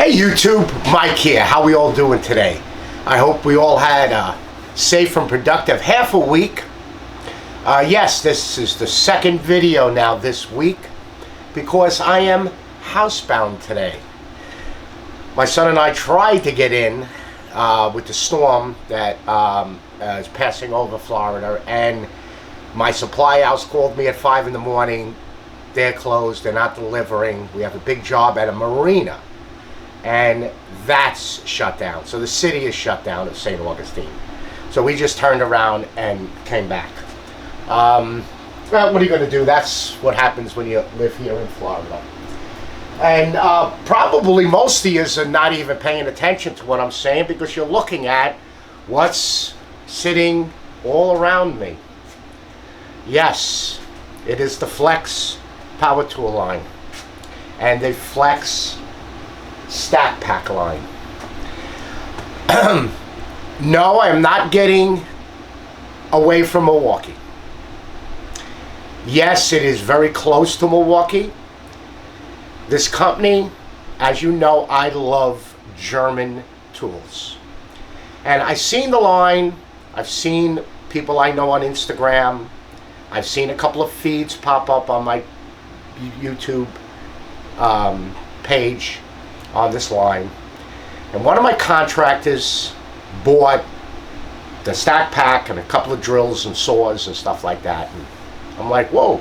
Hey YouTube, Mike here. How we all doing today? I hope we all had a safe and productive half a week. Yes, this is the second video now this week because I am housebound today. My son and I tried to get in with the storm that is passing over Florida, and my supply house called me at 5 in the morning. They're closed, they're not delivering. We have a big job at a marina, and that's shut down. So the city is shut down of St. Augustine. So we just turned around and came back. Well, what are you going to do? That's what happens when you live here in Florida. And probably most of you are not even paying attention to what I'm saying because you're looking at what's sitting all around me. Yes, it is the Flex power tool line and the Flex stack pack line. No, I am not getting away from Milwaukee. Yes, it is very close to Milwaukee. This company, as you know, I love German tools. And I've seen the line, I've seen people I know on Instagram, I've seen a couple of feeds pop up on my YouTube page on this line. And one of my contractors bought the stack pack and a couple of drills and saws and stuff like that. And I'm like, whoa,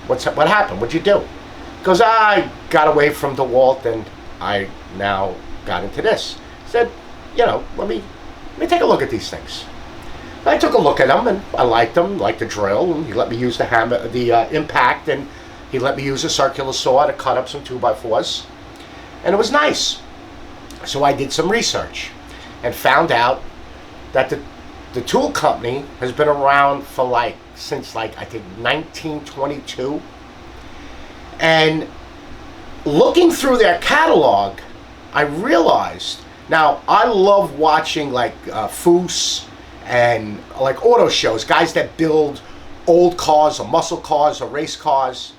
what happened? What'd you do? He goes, I got away from DeWalt and I now got into this. I said, you know, let me take a look at these things. I took a look at them and I liked them, liked the drill, and he let me use the hammer, the impact, and he let me use a circular saw to cut up some 2x4s. And it was nice. So I did some research and found out that the tool company has been around for since I think 1922. And looking through their catalog, I realized, now I love watching Foos and auto shows, guys that build old cars or muscle cars or race cars.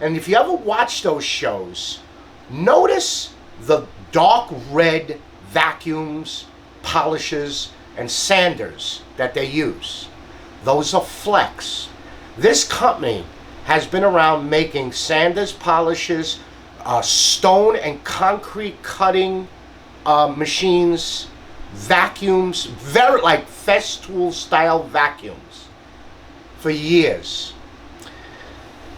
And if you ever watch those shows, notice the dark red vacuums, polishes, and sanders that they use. Those are Flex. This company has been around making sanders, polishes, stone and concrete cutting machines, vacuums, very Festool style vacuums for years.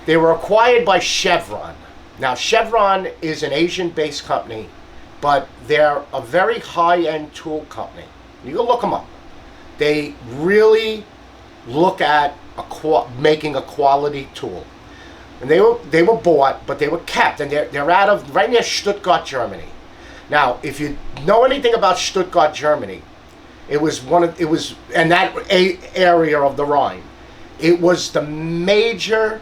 They were acquired by Chevron. Now Chevron is an Asian-based company, but they're a very high-end tool company. You can look them up. They really look at making a quality tool. And they were bought, but they were kept, and they're out of right near Stuttgart, Germany. Now, if you know anything about Stuttgart, Germany, it was in that area of the Rhine. It was the major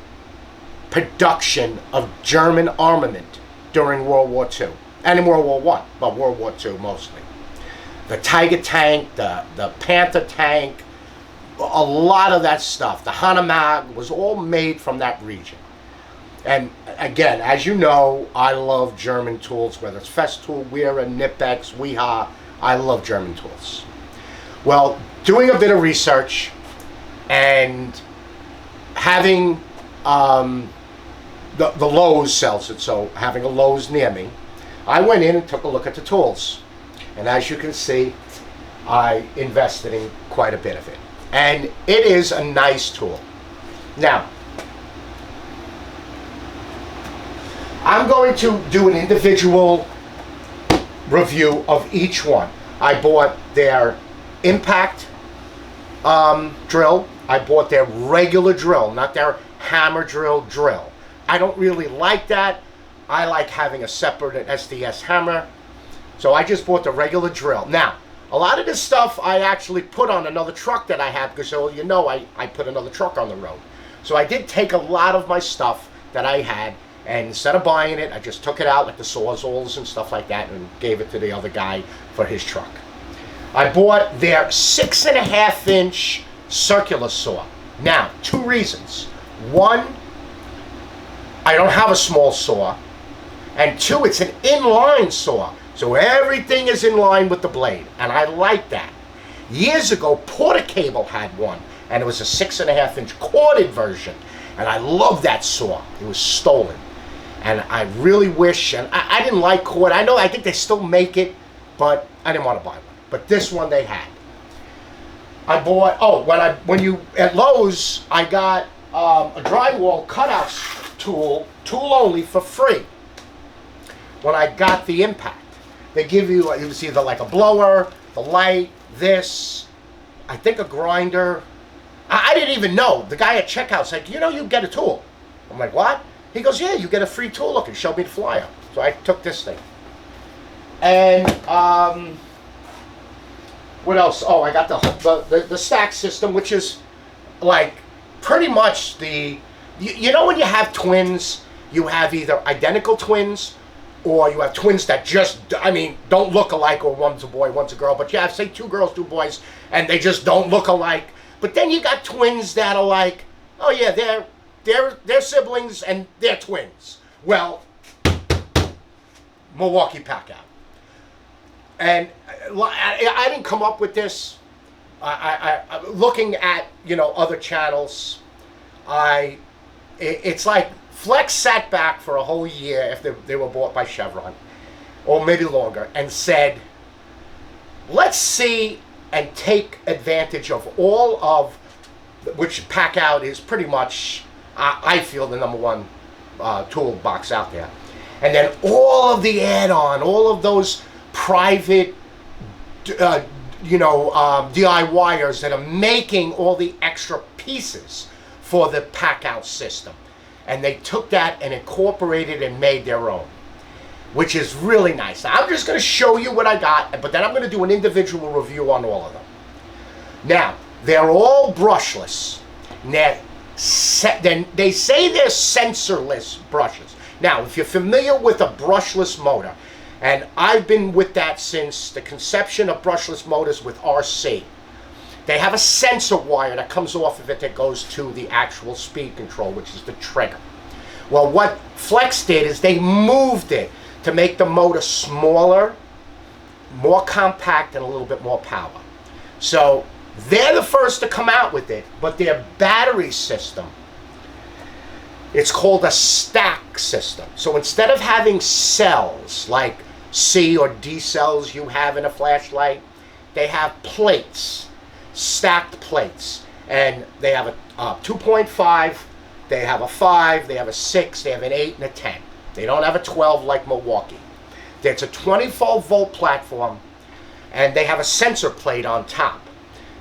production of German armament during World War II and in World War I, but World War II mostly. The Tiger tank, the Panther tank, a lot of that stuff, the Hanomag was all made from that region. And again, as you know, I love German tools, whether it's Festool, Wera, Knipex, Wiha. I love German tools. Well, doing a bit of research and having the Lowe's sells it, so having a Lowe's near me, I went in and took a look at the tools. And as you can see, I invested in quite a bit of it. And it is a nice tool. Now, I'm going to do an individual review of each one. I bought their impact drill. I bought their regular drill, not their hammer drill. I don't really like that. I like having a separate SDS hammer. So I just bought the regular drill. Now, a lot of this stuff I actually put on another truck that I have because, you know, I put another truck on the road. So I did take a lot of my stuff that I had, and instead of buying it, I just took it out, like the sawzalls and stuff like that, and gave it to the other guy for his truck. I bought their 6.5-inch circular saw. Now, 2 reasons. One, I don't have a small saw. And two, it's an inline saw. So everything is in line with the blade. And I like that. Years ago, Porter Cable had one. And it was a 6.5-inch corded version. And I love that saw. It was stolen. And I really wish, and I didn't like cord. I think they still make it, but I didn't want to buy one. But this one they had. I bought, at Lowe's, I got a drywall cutout tool only for free. When I got the Impact. They give you, it was either like a blower, the light, this, I think a grinder. I didn't even know. The guy at checkout's like, you get a tool. I'm like, what? He goes, yeah, you get a free tool. Look, and showed me the flyer. So I took this thing. And what else? Oh, I got the stack system, which is like pretty much when you have twins, you have either identical twins or you have twins that don't look alike, or one's a boy, one's a girl. But you have, say, 2 girls, 2 boys, and they just don't look alike. But then you got twins that are like, oh yeah, they're siblings and they're twins. Well, Milwaukee Pack Out. And I didn't come up with this. I looking at other channels, it's like Flex sat back for a whole year after they were bought by Chevron, or maybe longer, and said, let's see and take advantage of all of, which Pack Out is pretty much, I feel, the #1 toolbox out there. And then all of the add-on, all of those private, DIYers that are making all the extra pieces for the Pack Out system. And they took that and incorporated and made their own, which is really nice. Now, I'm just going to show you what I got, but then I'm going to do an individual review on all of them. Now, they're all brushless. Then they say they're sensorless brushes. Now, if you're familiar with a brushless motor, and I've been with that since the conception of brushless motors with RC, they have a sensor wire that comes off of it that goes to the actual speed control, which is the trigger. Well, what Flex did is they moved it to make the motor smaller, more compact, and a little bit more power. So they're the first to come out with it, but their battery system, it's called a stack system. So instead of having cells like C or D cells you have in a flashlight, they have plates, stacked plates. And they have a 2.5, they have a 5, they have a 6, they have an 8 and a 10. They don't have a 12 like Milwaukee. It's a 24-volt platform, and they have a sensor plate on top.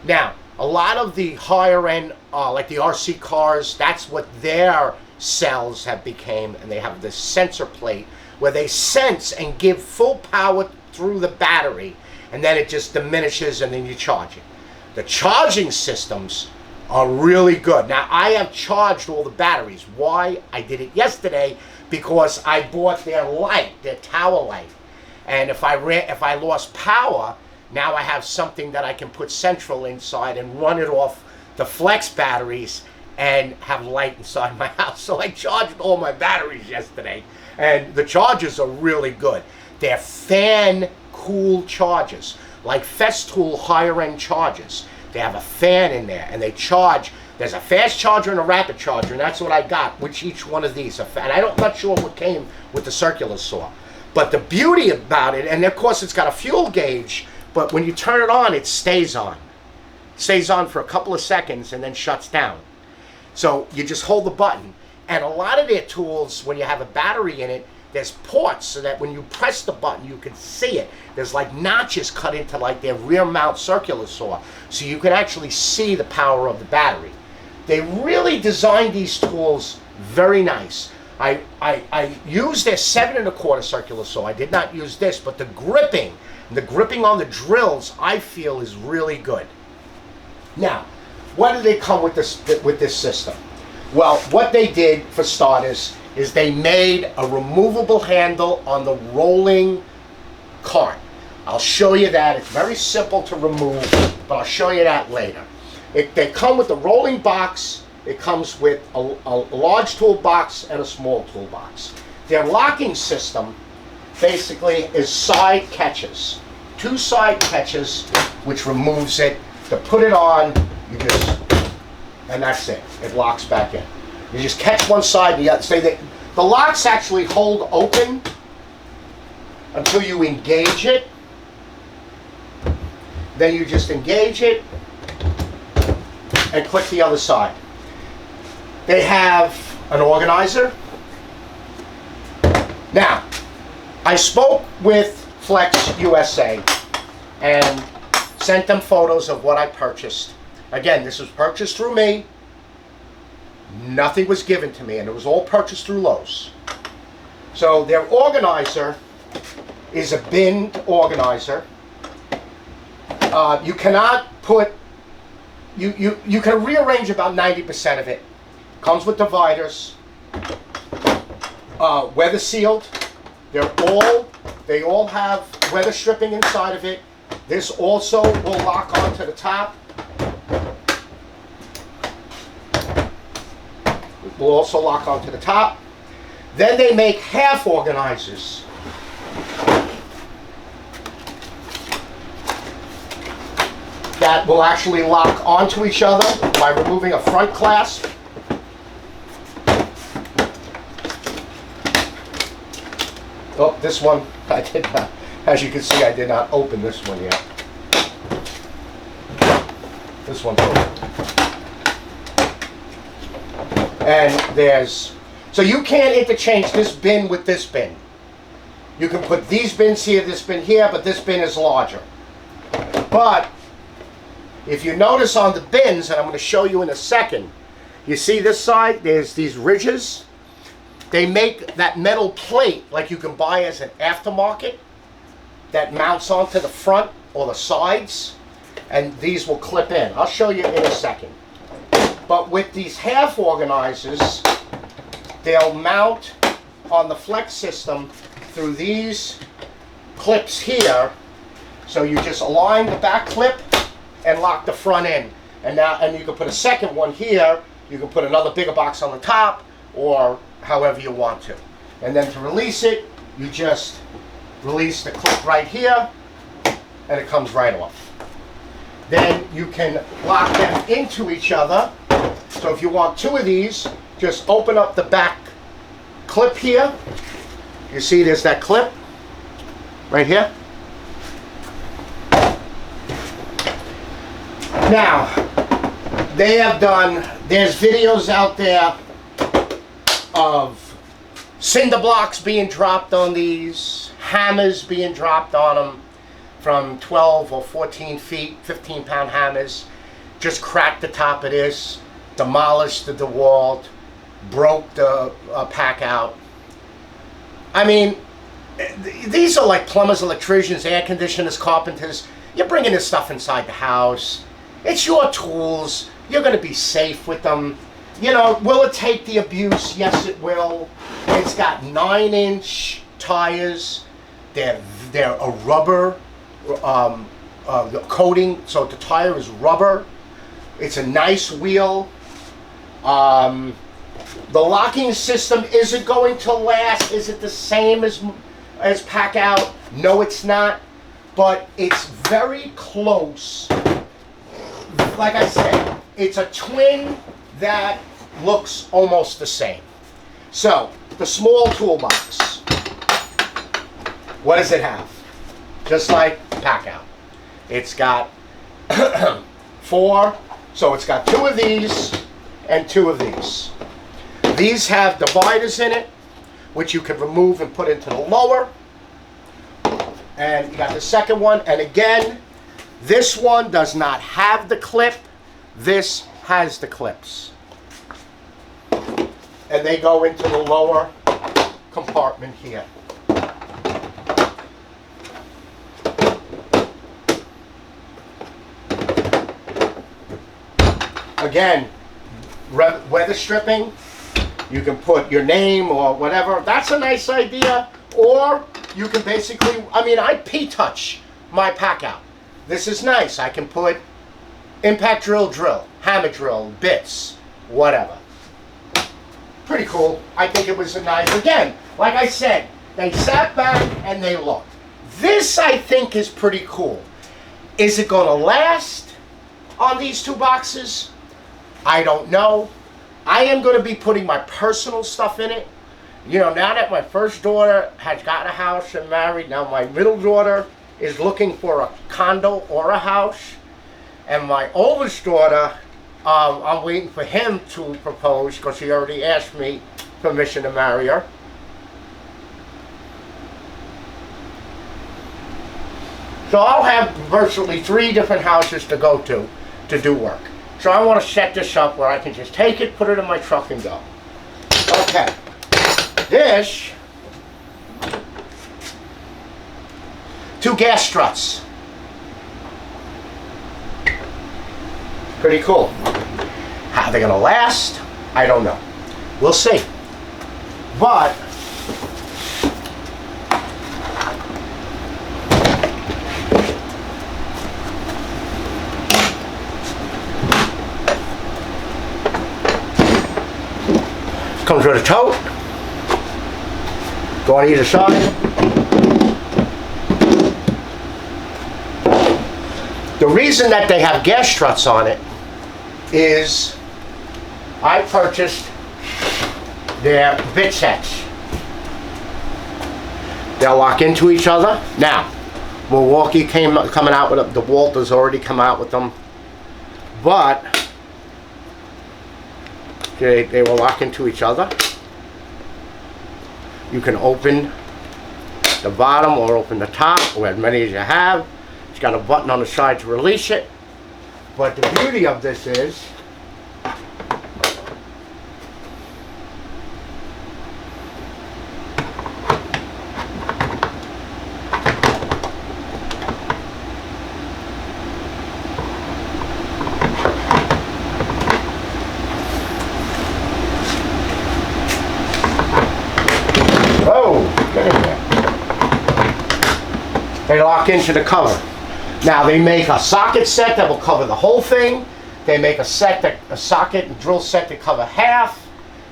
Now, a lot of the higher end, like the RC cars, that's what their cells have became, and they have this sensor plate where they sense and give full power through the battery, and then it just diminishes and then you charge it. The charging systems are really good. Now, I have charged all the batteries. Why? I did it yesterday because I bought their light, their tower light. And if I lost power, now I have something that I can put central inside and run it off the Flex batteries and have light inside my house. So I charged all my batteries yesterday, and the chargers are really good. They're fan-cooled chargers, like Festool higher-end chargers. They have a fan in there, and they charge. There's a fast charger and a rapid charger, and that's what I got, which each one of these. And I'm not sure what came with the circular saw. But the beauty about it, and of course it's got a fuel gauge, but when you turn it on, it stays on. It stays on for a couple of seconds and then shuts down. So you just hold the button. And a lot of their tools, when you have a battery in it, there's ports so that when you press the button, you can see it. There's like notches cut into like their rear mount circular saw, so you can actually see the power of the battery. They really designed these tools very nice. I used their 7 1/4 circular saw. I did not use this, but the gripping on the drills, I feel, is really good. Now, what do they come with this system? Well, what they did, for starters, is they made a removable handle on the rolling cart. I'll show you that. It's very simple to remove, but I'll show you that later. They come with a rolling box. It comes with a large toolbox and a small toolbox. their locking system basically is side catches. 2 side catches, which removes it. To put it on, you just, and that's it. It locks back in. You just catch one side and the other. Say that the locks actually hold open until you engage it. Then you just engage it and click the other side. They have an organizer. Now, I spoke with Flex USA and sent them photos of what I purchased. Again, this was purchased through me. Nothing was given to me, and it was all purchased through Lowe's. So their organizer is a bin organizer. You cannot put, you can rearrange about 90% of it. Comes with dividers, weather sealed. They all have weather stripping inside of it. This also will lock onto the top. It will also lock onto the top. Then they make half organizers. That will actually lock onto each other by removing a front clasp. Oh, this one, I did not, as you can see, I did not open this one yet. This one's open. And there's, so you can't interchange this bin with this bin. You can put these bins here, this bin here, but this bin is larger. But if you notice on the bins, and I'm going to show you in a second, you see this side, there's these ridges. They make that metal plate like you can buy as an aftermarket that mounts onto the front or the sides, and these will clip in. I'll show you in a second. But with these half organizers, they'll mount on the flex system through these clips here. So you just align the back clip and lock the front in. And now, and you can put a second one here. You can put another bigger box on the top, or however you want to. And then to release it, you just release the clip right here, and it comes right off. Then you can lock them into each other. So if you want 2 of these, just open up the back clip here. You see there's that clip right here. Now, they have done, there's videos out there of cinder blocks being dropped on these, hammers being dropped on them from 12 or 14 feet, 15-pound hammers. Just cracked the top of this, demolished the DeWalt, broke the Pack Out. I mean, these are like plumbers, electricians, air conditioners, carpenters. You're bringing this stuff inside the house. It's your tools. You're going to be safe with them. You know, will it take the abuse? Yes, it will. It's got 9-inch tires. They're a rubber coating, so the tire is rubber. It's a nice wheel. The locking system, is it going to last? Is it the same as Pack Out? No, it's not. But it's very close. Like I said, it's a twin that looks almost the same. So, the small toolbox. What does it have? Just like Pack Out. It's got 4, so it's got 2 of these and 2 of these. These have dividers in it, which you can remove and put into the lower. And you got the second one, and again, this one does not have the clip. This has the clips. And they go into the lower compartment here. Again, weather stripping. You can put your name or whatever. That's a nice idea. Or you can basically, I mean, I P-touch my Pack Out. This is nice. I can put impact drill, hammer drill, bits, whatever. Pretty cool. I think it was a nice, again, like I said, they sat back and they looked. This, I think, is pretty cool. Is it going to last on these 2 boxes? I don't know. I am going to be putting my personal stuff in it. You know, now that my first daughter has gotten a house and married, now my middle daughter is looking for a condo or a house. And my oldest daughter, I'm waiting for him to propose because he already asked me permission to marry her. So I'll have virtually 3 different houses to go to do work. So I want to set this up where I can just take it, put it in my truck and go. Okay. This, 2 gas struts. Pretty cool. How they're gonna last, I don't know. We'll see. But comes with a tote. Go on either side. The reason that they have gas struts on it is I purchased their bit sets. They'll lock into each other. Now, Milwaukee coming out with them. DeWalt has already come out with them. But they will lock into each other. You can open the bottom or open the top, or as many as you have. It's got a button on the side to release it. But the beauty of this is they lock into the cover. Now they make a socket set that will cover the whole thing. They make a socket and drill set to cover half.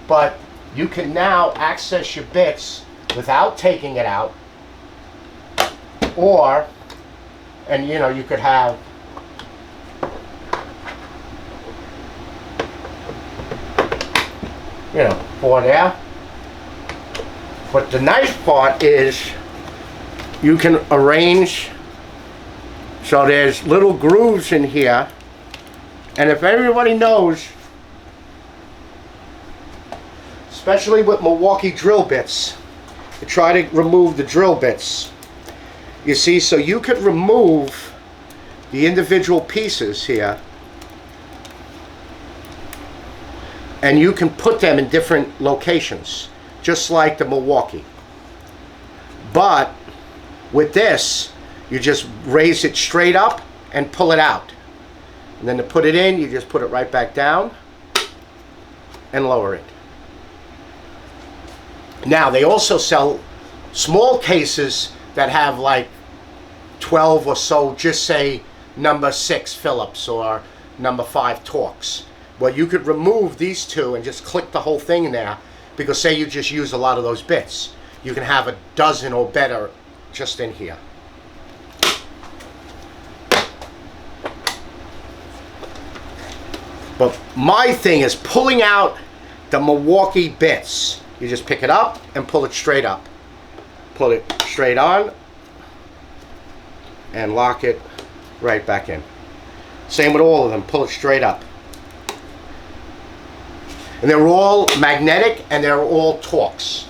But you can now access your bits without taking it out. Or, and you know, you could have for there. But the nice part is you can arrange so there's little grooves in here, and if everybody knows, especially with Milwaukee drill bits, to try to remove the drill bits, you see, so you could remove the individual pieces here and you can put them in different locations, just like the Milwaukee. But with this, you just raise it straight up and pull it out. And then to put it in, you just put it right back down and lower it. Now, they also sell small cases that have like 12 or so, just say number 6 Phillips or number 5 Torx. Well, you could remove these 2 and just click the whole thing in there, because say you just use a lot of those bits. You can have a dozen or better just in here. But my thing is pulling out the Milwaukee bits. You just pick it up and pull it straight up. Pull it straight on and lock it right back in. Same with all of them, pull it straight up. And they're all magnetic and they're all Torx.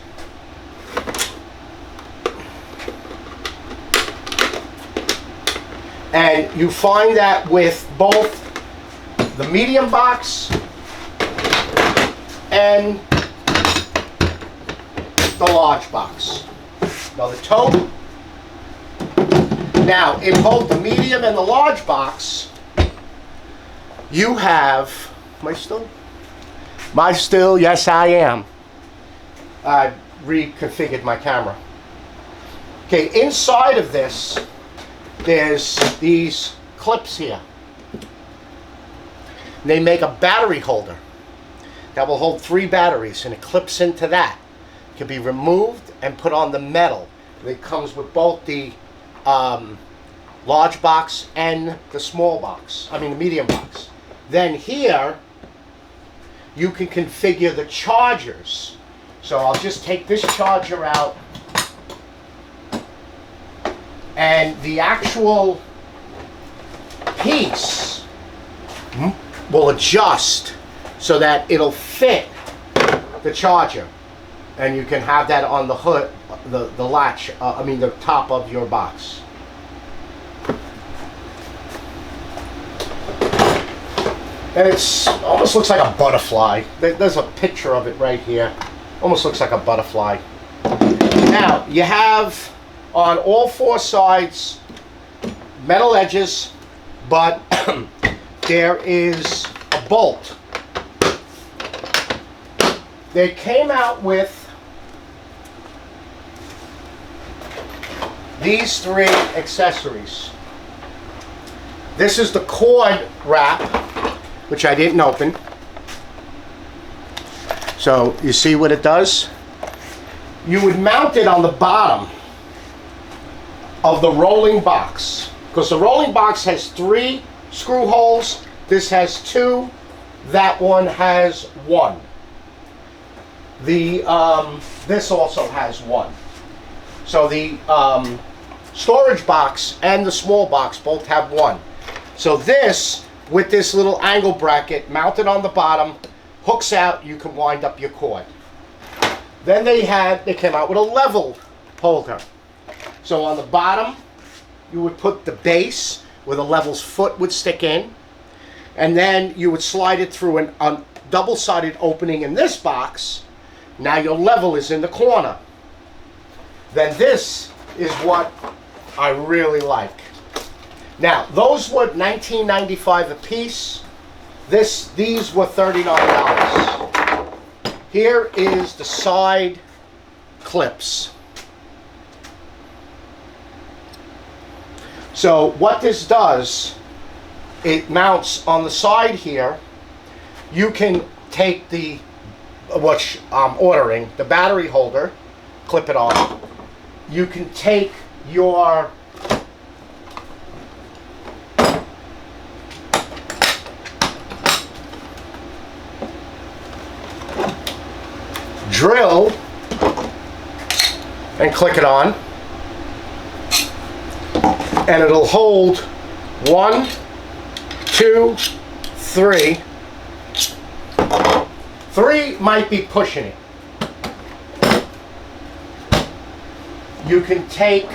And you find that with both the medium box and the large box. Now the tote. Now in both the medium and the large box, you have, am I still? Yes, I am. I reconfigured my camera. Okay, inside of this, there's these clips here. They make a battery holder that will hold 3 batteries, and it clips into that. It can be removed and put on the metal. It comes with both the large box and the small box, I mean the medium box. Then here, you can configure the chargers. So I'll just take this charger out, and the actual piece will adjust so that it'll fit the charger, and you can have that on the hood, the latch, I mean the top of your box. And it's almost looks like a butterfly. There's a picture of it right here. Almost looks like a butterfly. Now you have on all four sides metal edges, but there is a bolt. They came out with these three accessories. This is the cord wrap, which I didn't open. So you see what it does? You would mount it on the bottom of the rolling box, because the rolling box has 3 screw holes. This has 2. That one has 1. This also has 1. So the storage box and the small box both have 1. So this, with this little angle bracket mounted on the bottom, hooks out, you can wind up your cord. Then they came out with a level holder. So on the bottom, you would put the base where the level's foot would stick in, and then you would slide it through a double-sided opening in this box. Now your level is in the corner. Then this is what I really like. Now, those were $19.95 a piece. These were $39. Here is the side clips. So what this does, it mounts on the side here. You can take which I'm ordering, the battery holder, clip it on. You can take your drill and click it on, and it'll hold 1, 2, 3. 3 might be pushing it. You can take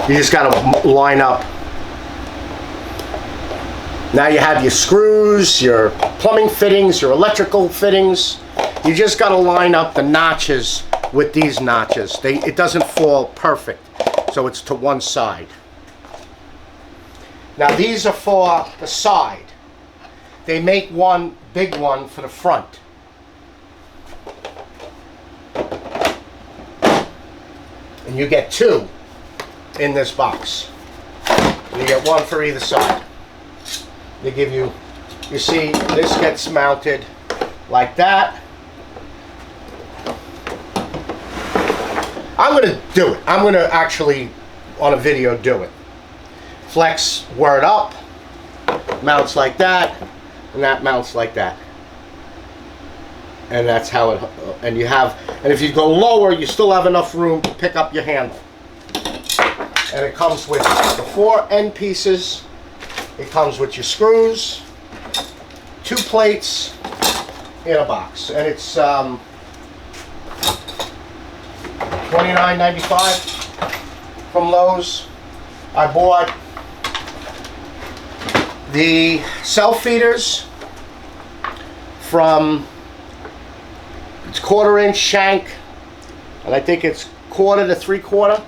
you just got to line up. Now you have your screws, your plumbing fittings, your electrical fittings. You just got to line up the notches with these notches. It doesn't fall perfect, so it's to one side. Now these are for the side. They make one big one for the front. And you get 2 in this box. You get 1 for either side. They give you, you see, this gets mounted like that. I'm going to do it. I'm going to actually, on a video, do it. Flex word up, mounts like that, and that mounts like that. And that's how it, and if you go lower, you still have enough room to pick up your handle. And it comes with the 4 end pieces. It comes with your screws, 2 plates in a box, and it's $29.95 from Lowe's. I bought the self feeders from, it's 1/4 inch shank, and I think it's 1/4 to 3/4.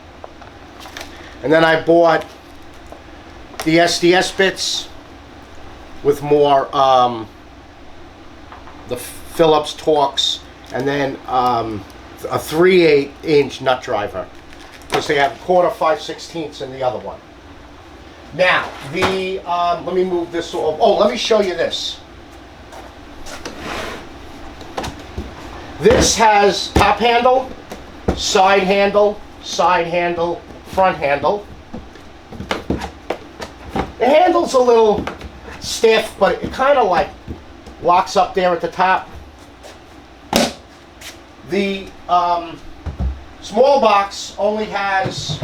And then I bought the SDS bits with more the Phillips Torx and then a 3/8 inch nut driver, because they have 1/4, 5/16 in the other one. Now, let me move this off. Oh, let me show you this. This has top handle, side handle, front handle. The handle's a little stiff, but it kind of like locks up there at the top. The small box only has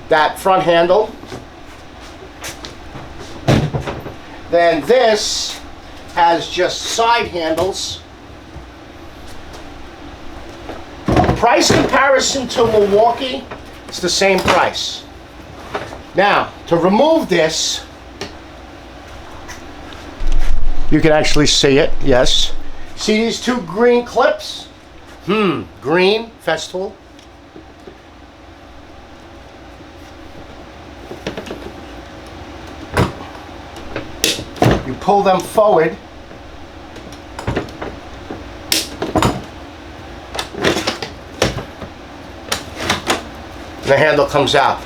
that front handle. Then this has just side handles. Price comparison to Milwaukee, it's the same price. Now, to remove this, you can actually see it, yes. See these two green clips? Green, festival. You pull them forward. The handle comes out.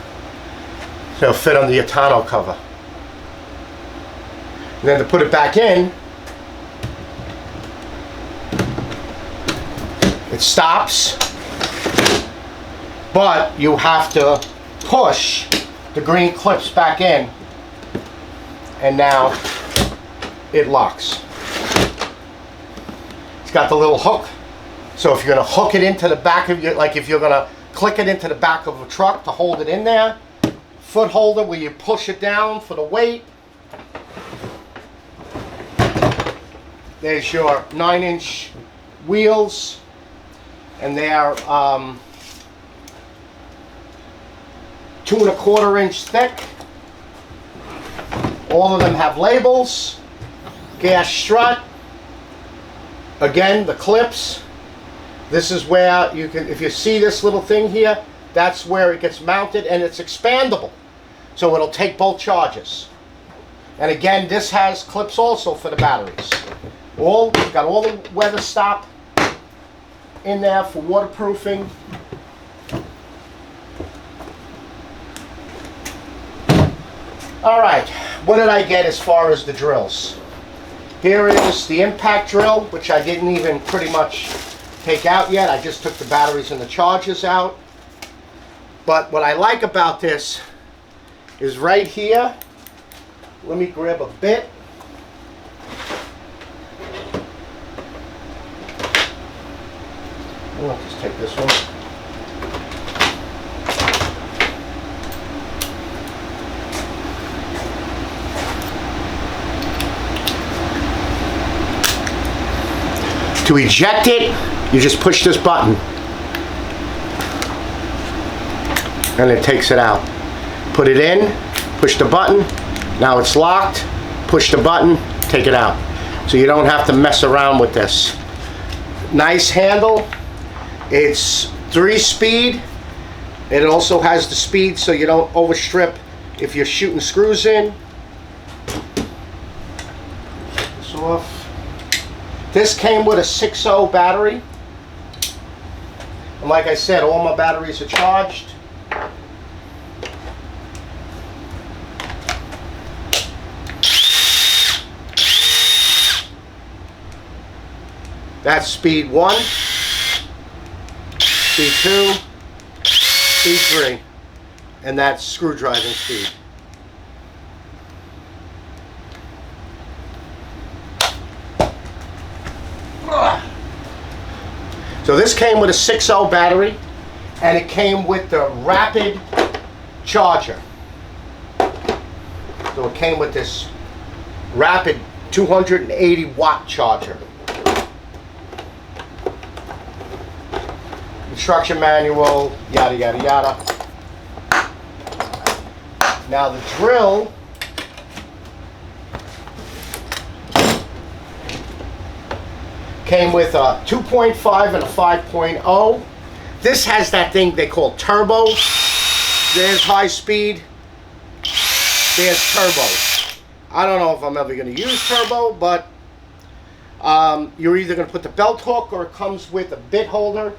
So it'll fit on the tonneau cover. And then to put it back in, it stops, but you have to push the green clips back in, and now it locks. It's got the little hook, so if you're going to hook it into the back of your, like if you're going to click it into the back of a truck to hold it in there, foot holder where you push it down for the weight. There's your 9-inch wheels, and they are 2 1/4 inch thick. All of them have labels. Gas strut. Again, the clips. This is where you can, if you see this little thing here, that's where it gets mounted, and it's expandable. So it'll take both charges. And again, this has clips also for the batteries. Got all the weather stop in there for waterproofing. All right, what did I get as far as the drills? Here is the impact drill, which I didn't even pretty much take out yet. I just took the batteries and the chargers out. But what I like about this is right here. Let me grab a bit. I'll just take this one. To eject it, you just push this button and it takes it out. Put it in, push the button, now it's locked, push the button, take it out. So you don't have to mess around with this. Nice handle. It's 3-speed. It also has the speed so you don't overstrip if you're shooting screws in. Take this off. This came with a 6.0 battery. And like I said, all my batteries are charged. That's speed 1, speed 2, speed 3, and that's screwdriving speed. So this came with a 6.0 battery, and it came with the rapid charger. So it came with this rapid 280 watt charger. Instruction manual, yada yada yada. Now the drill came with a 2.5 and a 5.0. This has that thing they call turbo. There's high speed. There's turbo. I don't know if I'm ever going to use turbo, but You're either going to put the belt hook, or it comes with a bit holder.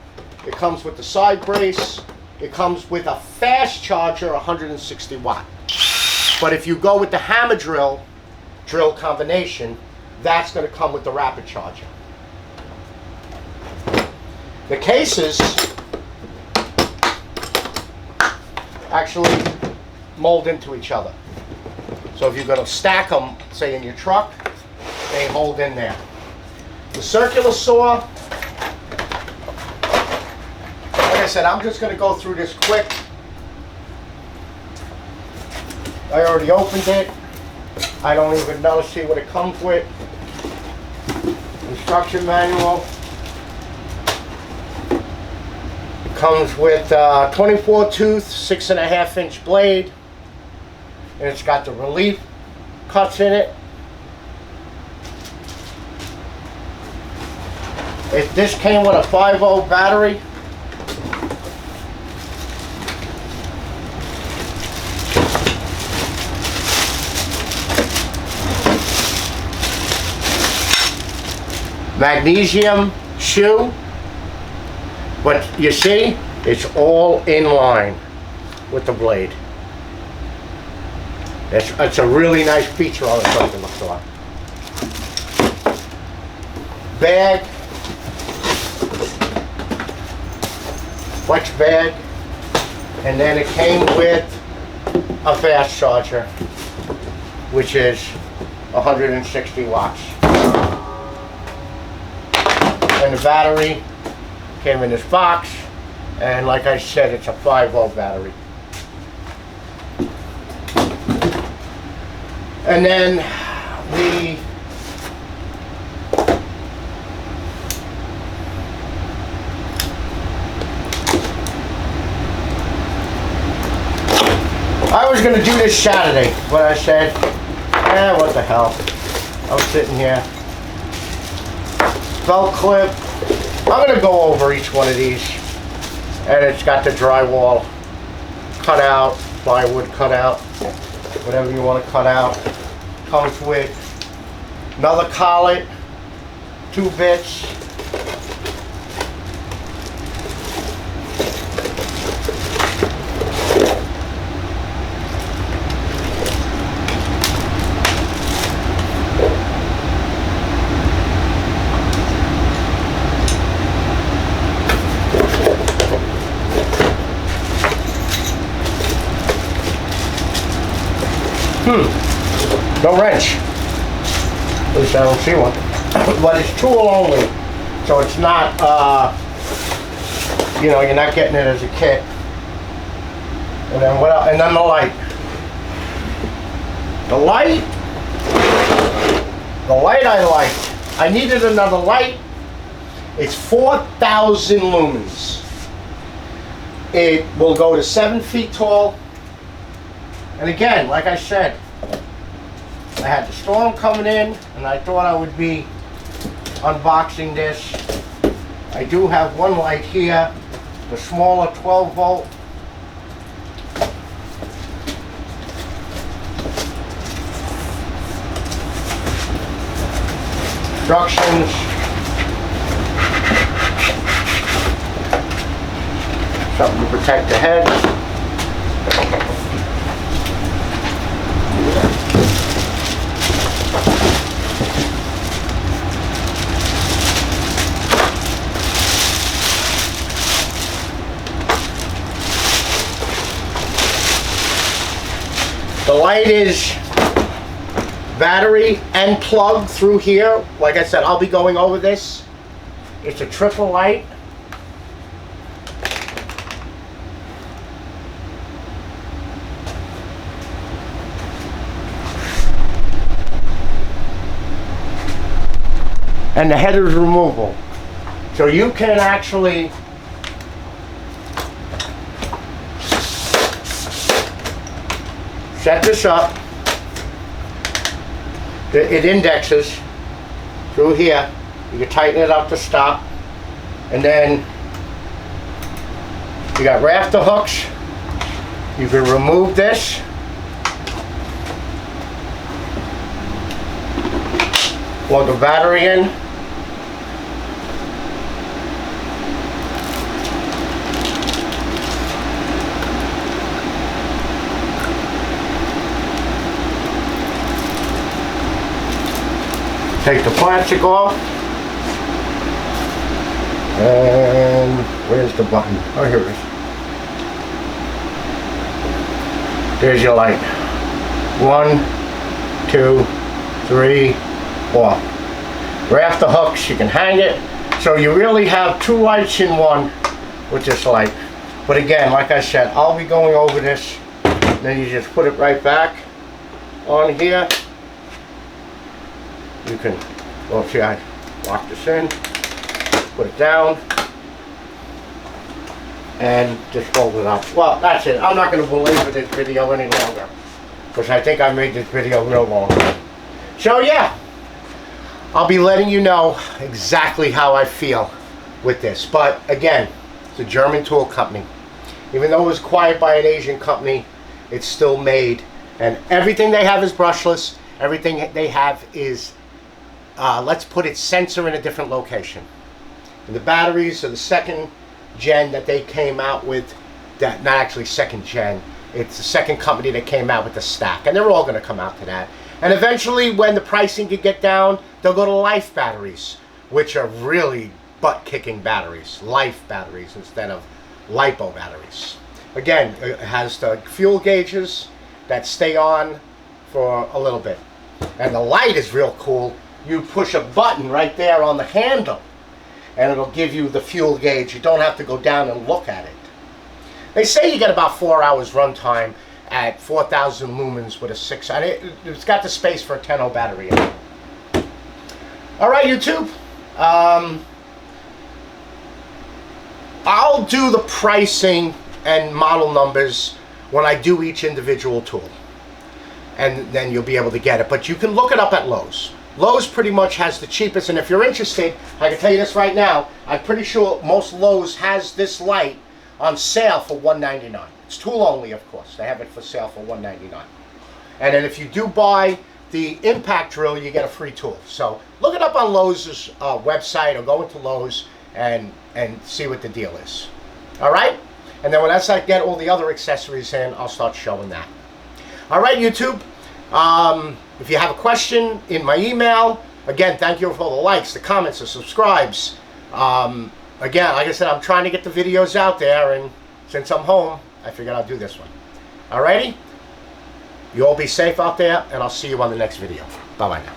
It comes with the side brace. It comes with a fast charger, 160 watt. But if you go with the hammer drill combination, that's going to come with the rapid charger. The cases actually mold into each other. So if you're going to stack them, say in your truck, they hold in there. The circular saw, like I said, I'm just going to go through this quick. I already opened it. I don't even know, see what it comes with. Instruction manual. It comes with 24 tooth, 6.5 inch blade. And it's got the relief cuts in it. This came with a 5-volt battery. Magnesium shoe, but you see, it's all in line with the blade. It's a really nice feature on the circular saw. Bag, flex bag, and then it came with a fast charger, which is 160 watts. And the battery came in this box, and like I said, it's a 5-volt battery. And then I was going to do this Saturday, but I said, what the hell. I was sitting here. Belt clip. I'm going to go over each one of these. And it's got the drywall cut out, plywood cut out, whatever you want to cut out. Comes with another collet, 2 bits. No wrench. At least I don't see one. But it's tool only. So it's not, you know, you're not getting it as a kit. And then what else? And then the light. The light I liked. I needed another light. It's 4,000 lumens. It will go to 7 feet tall. And again, like I said, I had the storm coming in, and I thought I would be unboxing this. I do have one light here, the smaller 12-volt. Instructions. Something to protect the head. The light is battery and plug through here. Like I said, I'll be going over this. It's a triple light. And the header is removable. So you can actually set this up. It indexes through here. You can tighten it up to stop. And then you got rafter hooks. You can remove this. Plug the battery in. take the plastic off. And where's the button? Oh, here it is. There's your light. 1, 2, 3, 4. Rafter hooks, you can hang it. So you really have 2 lights in one with this light. But again, like I said, I'll be going over this. Then you just put it right back on here. You can, well, see, I lock this in, put it down, and just fold it up. Well, that's it. I'm not going to belabor this video any longer, because I think I made this video real long. So yeah, I'll be letting you know exactly how I feel with this. But again, it's a German tool company. Even though it was acquired by an Asian company, it's still made. And everything they have is brushless. Everything they have is, let's put it, sensor in a different location. And the batteries are the 2nd gen that they came out with. That, not actually 2nd gen. It's the 2nd company that came out with the stack. And they're all going to come out to that. And eventually, when the pricing could get down, they'll go to life batteries, which are really butt-kicking batteries. Life batteries instead of LiPo batteries. Again, it has the fuel gauges that stay on for a little bit. And the light is real cool. You push a button right there on the handle, and it'll give you the fuel gauge. You don't have to go down and look at it. They say you get about 4 hours runtime at 4,000 lumens with a 6. And it's got the space for a 10-oh battery in it. All right, YouTube. I'll do the pricing and model numbers when I do each individual tool. And then you'll be able to get it. But you can look it up at Lowe's. Lowe's pretty much has the cheapest. And if you're interested, I can tell you this right now. I'm pretty sure most Lowe's has this light on sale for $199. It's tool only, of course. They have it for sale for $199. And then if you do buy the impact drill, you get a free tool. So look it up on Lowe's website, or go into Lowe's and see what the deal is. All right? And then once I get all the other accessories in, I'll start showing that. All right, YouTube. If you have a question, in my email. Again, thank you for all the likes, the comments, the subscribes. Again, like I said, I'm trying to get the videos out there, and since I'm home, I figured I'll do this one. Alrighty? You all be safe out there, and I'll see you on the next video. Bye-bye now.